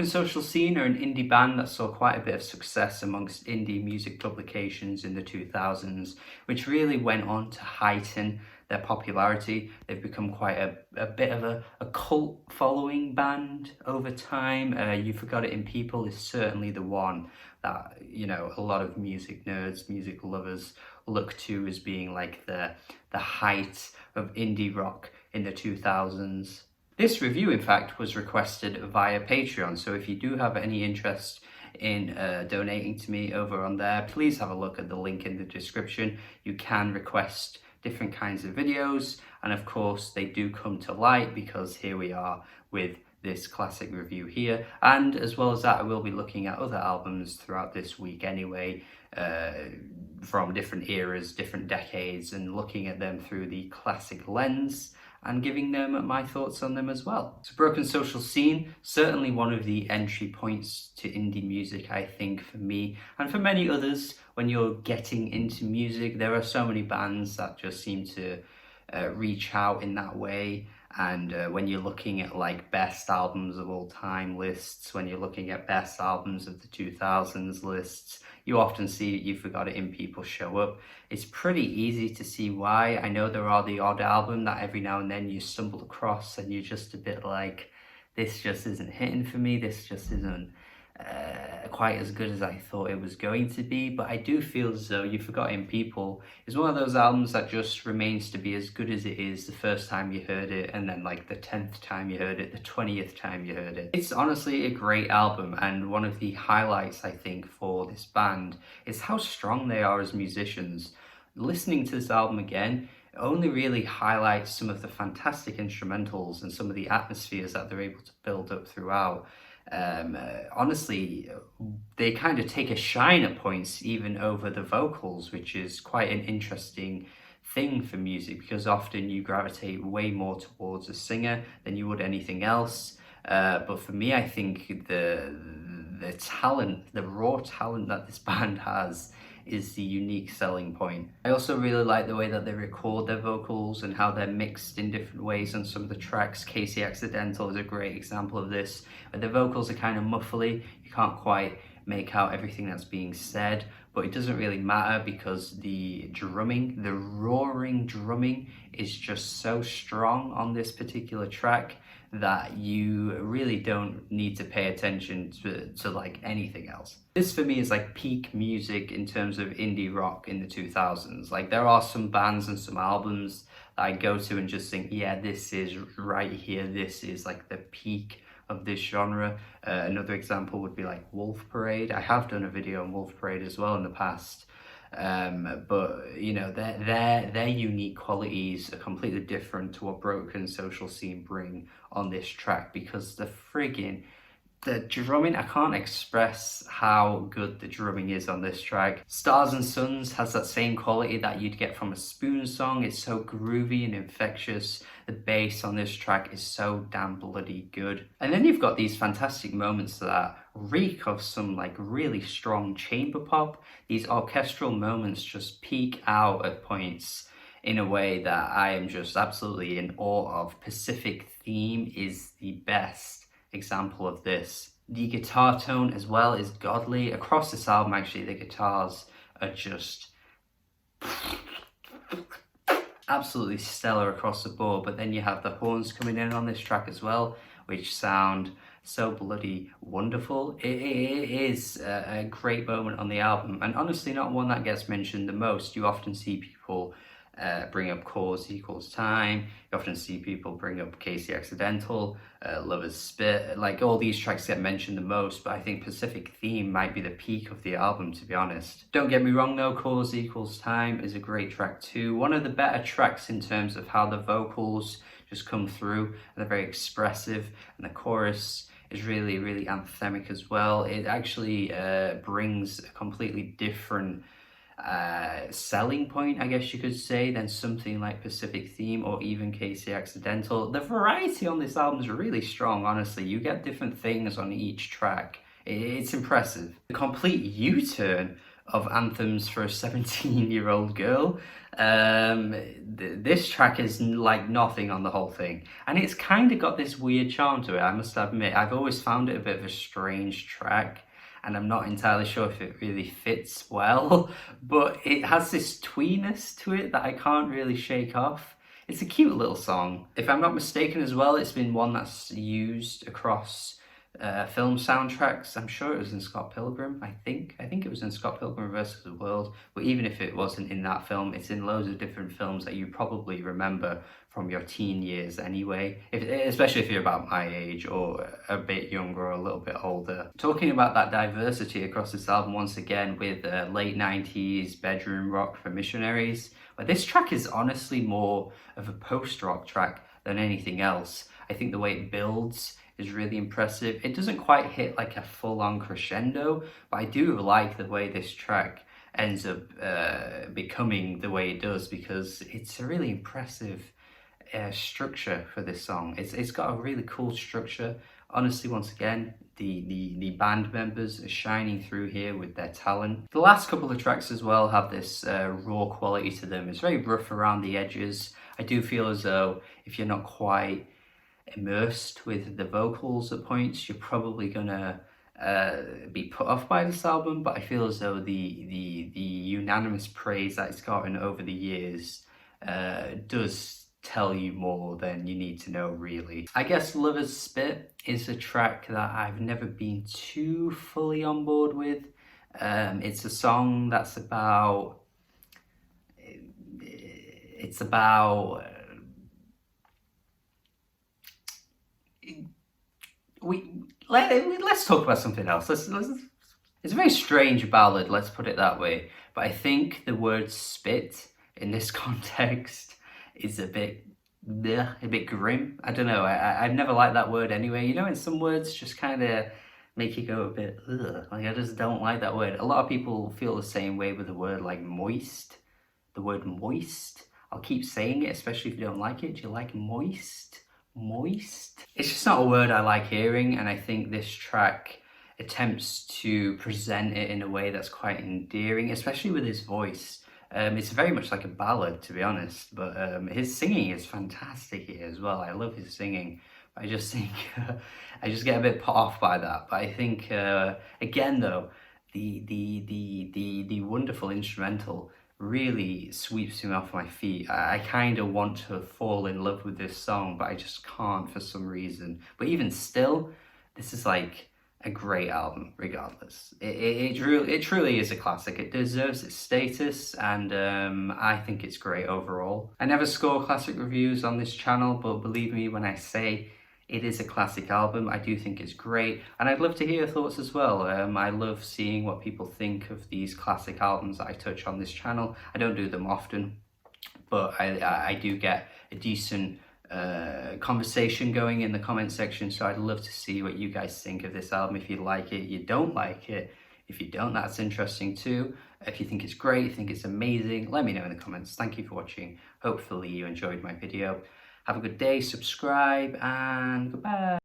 Broken Social Scene are an indie band that saw quite a bit of success amongst indie music publications in the 2000s, which really went on to heighten their popularity. They've become quite a bit of a cult following band over time. You Forgot It in People is certainly the one that, you know, a lot of music nerds, music lovers look to as being like the height of indie rock in the 2000s. This review, in fact, was requested via Patreon, so if you do have any interest in donating to me over on there, please have a look at the link in the description. You can request different kinds of videos, and of course they do come to light because here we are with this classic review here. And as well as that, I will be looking at other albums throughout this week anyway, from different eras, different decades, and looking at them through the classic lens and giving them my thoughts on them as well. So Broken Social Scene, certainly one of the entry points to indie music, I think, for me and for many others. When you're getting into music, there are so many bands that just seem to reach out in that way. And when you're looking at like best albums of all time lists, when you're looking at best albums of the 2000s lists, you often see You Forgot It in People show up. It's pretty easy to see why. I know there are the odd album that every now and then you stumble across and you're just a bit like, this just isn't hitting for me, this just isn't quite as good as I thought it was going to be. But I do feel as though You Forgot It in People is one of those albums that just remains to be as good as it is the first time you heard it, and then like the 10th time you heard it, the 20th time you heard it. It's honestly a great album, and one of the highlights I think for this band is how strong they are as musicians. Listening to this album again only really highlights some of the fantastic instrumentals and some of the atmospheres that they're able to build up throughout. Honestly, they kind of take a shine at points even over the vocals, which is quite an interesting thing for music, because often you gravitate way more towards a singer than you would anything else. But for me, I think the talent, the raw talent that this band has is the unique selling point. I also really like the way that they record their vocals and how they're mixed in different ways on some of the tracks. Casey Accidental is a great example of this, where the vocals are kind of muffly. You can't quite make out everything that's being said, but it doesn't really matter because the drumming, the roaring drumming, is just so strong on this particular track that you really don't need to pay attention to like anything else. This for me is like peak music in terms of indie rock in the 2000s. Like there are some bands and some albums that I go to and just think, yeah, this is right here. This is like the peak of this genre. Another example would be like Wolf Parade. I have done a video on Wolf Parade as well in the past. But you know, their unique qualities are completely different to what Broken Social Scene bring on this track, because the drumming, I can't express how good the drumming is on this track. Stars and Suns has that same quality that you'd get from a Spoon song. It's so groovy and infectious. The bass on this track is so damn bloody good. And then you've got these fantastic moments that reek of some like really strong chamber pop. These orchestral moments just peak out at points in a way that I am just absolutely in awe of. Pacific Theme is the best example of this. The guitar tone as well is godly. Across this album, actually, the guitars are just absolutely stellar across the board. But then you have the horns coming in on this track as well, which sound so bloody wonderful. It is a great moment on the album, and honestly not one that gets mentioned the most. You often see people bring up Chords Equals Time. You often see people bring up Casey Accidental, Lover's Spit. Like all these tracks get mentioned the most, but I think Pacific Theme might be the peak of the album, to be honest. Don't get me wrong though, Chords Equals Time is a great track too. One of the better tracks in terms of how the vocals just come through, and they're very expressive, and the chorus is really, really anthemic as well. It actually brings a completely different selling point, I guess you could say, than something like Pacific Theme or even Casey Accidental. The variety on this album is really strong, honestly. You get different things on each track. It's impressive. The complete U-turn of anthems for a 17-year-old girl. This track is like nothing on the whole thing, and it's kind of got this weird charm to it, I must admit. I've always found it a bit of a strange track, and I'm not entirely sure if it really fits well, but it has this tweeness to it that I can't really shake off. It's a cute little song. If I'm not mistaken as well, it's been one that's used across film soundtracks. I'm sure it was in Scott Pilgrim, I think it was in Scott Pilgrim versus the World, but even if it wasn't in that film, it's in loads of different films that you probably remember from your teen years anyway, especially if you're about my age or a bit younger or a little bit older. Talking about that diversity across this album once again with late 90s bedroom rock for Missionaries, but this track is honestly more of a post-rock track than anything else. I think the way it builds is really impressive. It doesn't quite hit like a full-on crescendo, but I do like the way this track ends up becoming the way it does, because it's a really impressive structure for this song. It's got a really cool structure. Honestly, once again, the band members are shining through here with their talent. The last couple of tracks as well have this raw quality to them. It's very rough around the edges. I do feel as though if you're not quite immersed with the vocals at points, you're probably gonna be put off by this album, but I feel as though the unanimous praise that it's gotten over the years does tell you more than you need to know, really. I guess Lover's Spit is a track that I've never been too fully on board with. It's a song that's about let's talk about something else. It's a very strange ballad, let's put it that way. But I think the word spit in this context is a bit grim. I don't know. I've never liked that word anyway. You know, and some words just kind of make you go a bit, ugh. Like, I just don't like that word. A lot of people feel the same way with the word like moist. The word moist. I'll keep saying it, especially if you don't like it. Do you like moist? Moist? It's just not a word I like hearing, and I think this track attempts to present it in a way that's quite endearing, especially with his voice. It's very much like a ballad, to be honest, but his singing is fantastic here as well. I love his singing. I just think I just get a bit put off by that. But I think again though, the wonderful instrumental really sweeps me off my feet. I kind of want to fall in love with this song, but I just can't for some reason. But even still, this is like a great album regardless. It truly is a classic. It deserves its status, and I think it's great overall. I never score classic reviews on this channel, but believe me when I say it is a classic album. I do think it's great, and I'd love to hear your thoughts as well. I love seeing what people think of these classic albums that I touch on this channel. I don't do them often, but I do get a decent conversation going in the comment section, so I'd love to see what you guys think of this album. If you like it, you don't like it. If you don't, that's interesting too. If you think it's great, you think it's amazing, let me know in the comments. Thank you for watching. Hopefully you enjoyed my video. Have a good day, subscribe, and goodbye.